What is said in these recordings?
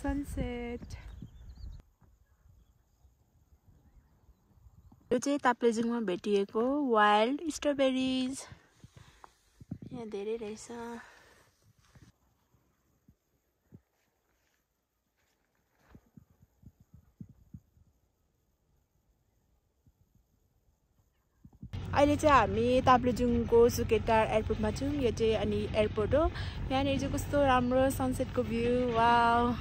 Sunset यो चाहिँ ताप्लेजुङमा भेटिएको वाइल्ड स्ट्रबेरीज यहाँ धेरै रहेछ अहिले चाहिँ हामी ताप्लेजुङको सुकेटार एयरपोर्टमा छौँ यो चाहिँ अनि एयरपोर्ट हो यहाँनिर चाहिँ कस्तो राम्रो सनसेटको भ्यू वाउ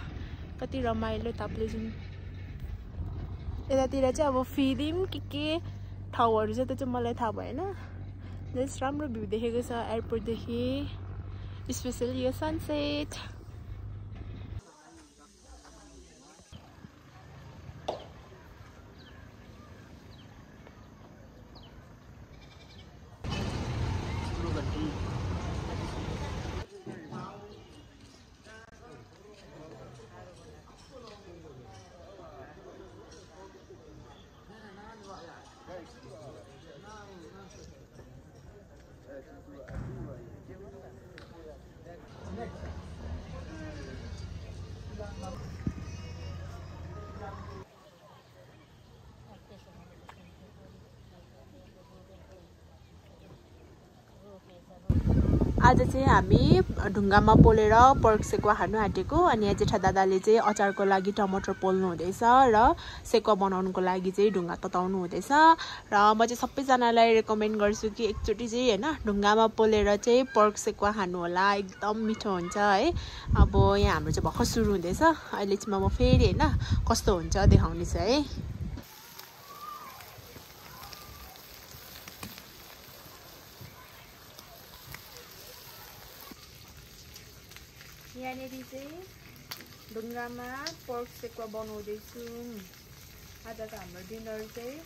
कति रमाइलो ताप्लेजुङ यतातिर चाहिँ अब फिदिम के ठाउँहरू छ त्यो चाहिँ मलाई थाहा भएन जस्ट राम्रो भ्यू देखेको छ एयरपोर्टदेखि स्पेसली यो सनसेट आज चाहिँ हामी ढुङ्गामा पोलेर पर्क सेकुवा खानु आँटेको अनि यहाँ जेठा दादाले चाहिँ अचारको लागि टमाटर पोल्नु हुँदैछ र सेकुवा बनाउनुको लागि चाहिँ ढुङ्गा तताउनु हुँदैछ र म चाहिँ सबैजनालाई रेकमेन्ड गर्छु कि एकचोटि चाहिँ हैन ढुङ्गामा पोलेर चाहिँ पर्क सेकुवा खानु होला एकदम मिठो हुन्छ है अब यहाँ हाम्रो चाहिँ भर्खर सुरु हुँदैछ अहिले चाहिँ म फेरि हैन कस्तो हुन्छ देखाउने छु है यहाँनेरि चाहिँ ढुङ्गामा पर्क सेकुवा बनाउँदैछु आजको हाम्रो डिनर चाहिँ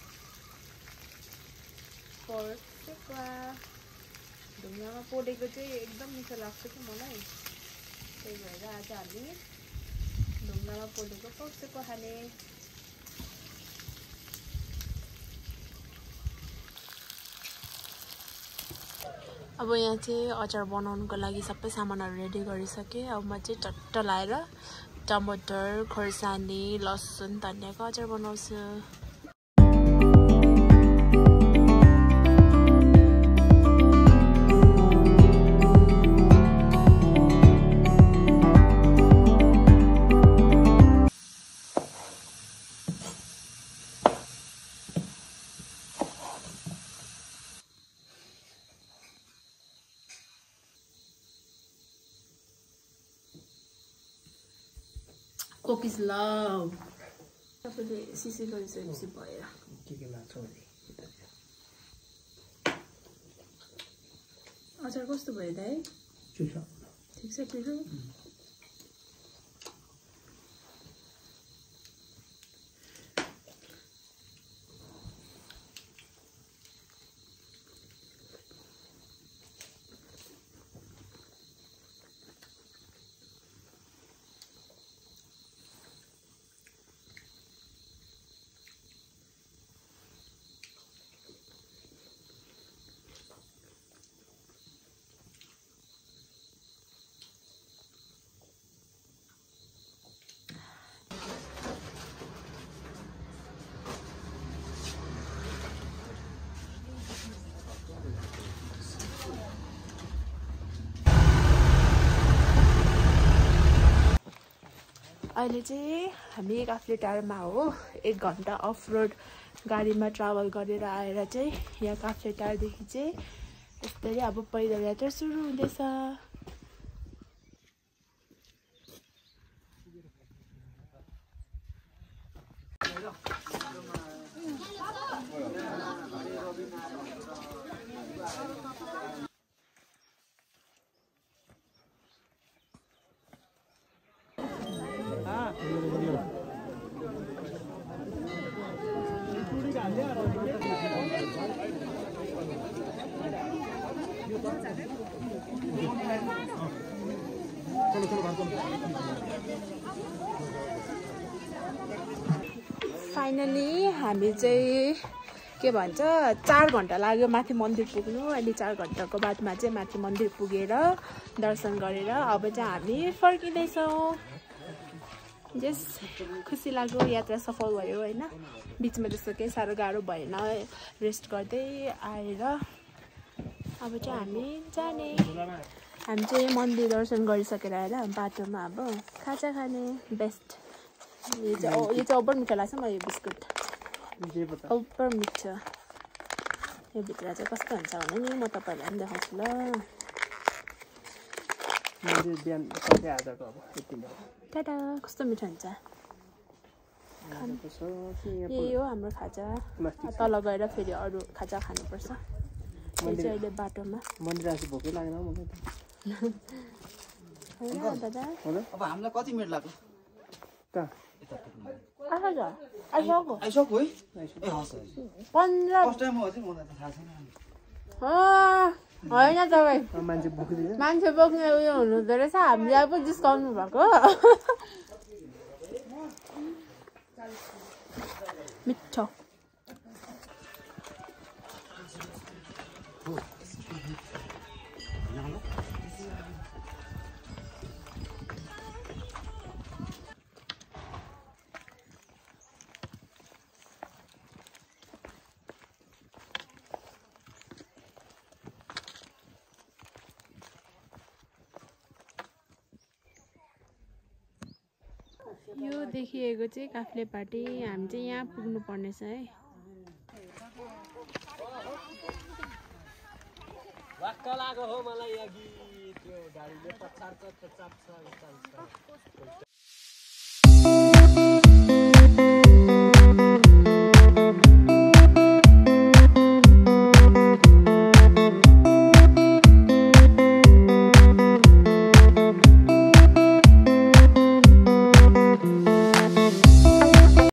पर्क सेकुवा ढुङ्गामा पोलेको चाहिँ एकदम मिठो लाग्छ कि मलाई त्यही भएर आज हामी ढुङ्गामा पोलेको पर्क सेकुवा खाने अब यहाँ चाहिँ अचार बनाउनुको लागि सबै सामानहरू रेडी गरिसकेँ अब म चाहिँ चट्ट लाएर टमाटर खोर्सानी लसुन धनियाको अचार बनाउँछु Cookies love. तपाईँले सिसी गरिसकेपछि भयो के लाग्छ भने अचार कस्तो भयो दाइ ठिक छ पिरो अहिले चाहिँ हामी काफ्ले टारमा हो 1 घण्टा अफ रोड गाडीमा ट्राभल गरेर आएर चाहिँ यहाँ काफ्ले टारदेखि चाहिँ यसरी अब पैदल यात्रा सुरु हुँदैछ फाइनली हामी चाहिँ के भन्छ 4 घण्टा लाग्यो माथि मन्दिर पुग्नु अहिले 4 घण्टाको बादमा चाहिँ माथि मन्दिर पुगेर दर्शन गरेर अब चाहिँ हामी फर्किँदैछौँ जस खुसी लाग्यो यात्रा सफल भयो होइन बिचमा त्यस्तो केही साह्रो गाह्रो भएन रेस्ट गर्दै आएर अब चाहिँ हामी जाने हामी चाहिँ मन्दिर दर्शन गरिसकेर आएर बाटोमा अब खाजा खाने बेस्ट यो चाहिँ ओभर मिठो लाग्छ मलाई यो बिस्कुट ओभर मिठो यो भित्र चाहिँ कस्तो हुन्छ भने नि म तपाईँहरूलाई पनि देखाउँछु ल टाटा कस्तो मिठो हुन्छ यही हो हाम्रो खाजा तल गएर फेरि अरू खाजा खानुपर्छ यो चाहिँ अहिले बाटोमा भोकै लाग्दैन दादा अब हामीलाई कति मिनट लाग्यो आइसक्यो है ए हस् 15 फर्स्ट टाइम हो चाहिँ मलाई त थाहा छैन होइन तपाईँ मान्छे बोक्ने उयो हुनुहुँदो रहेछ हामीलाई पो जिस्काउनु भएको मिठो यो देखिएको चाहिँ काफ्लेपाटी हामी चाहिँ यहाँ पुग्नु पर्नेछ है वाक्क लाग्यो हो मलाई अघि त्यो गाडीले पछार्छ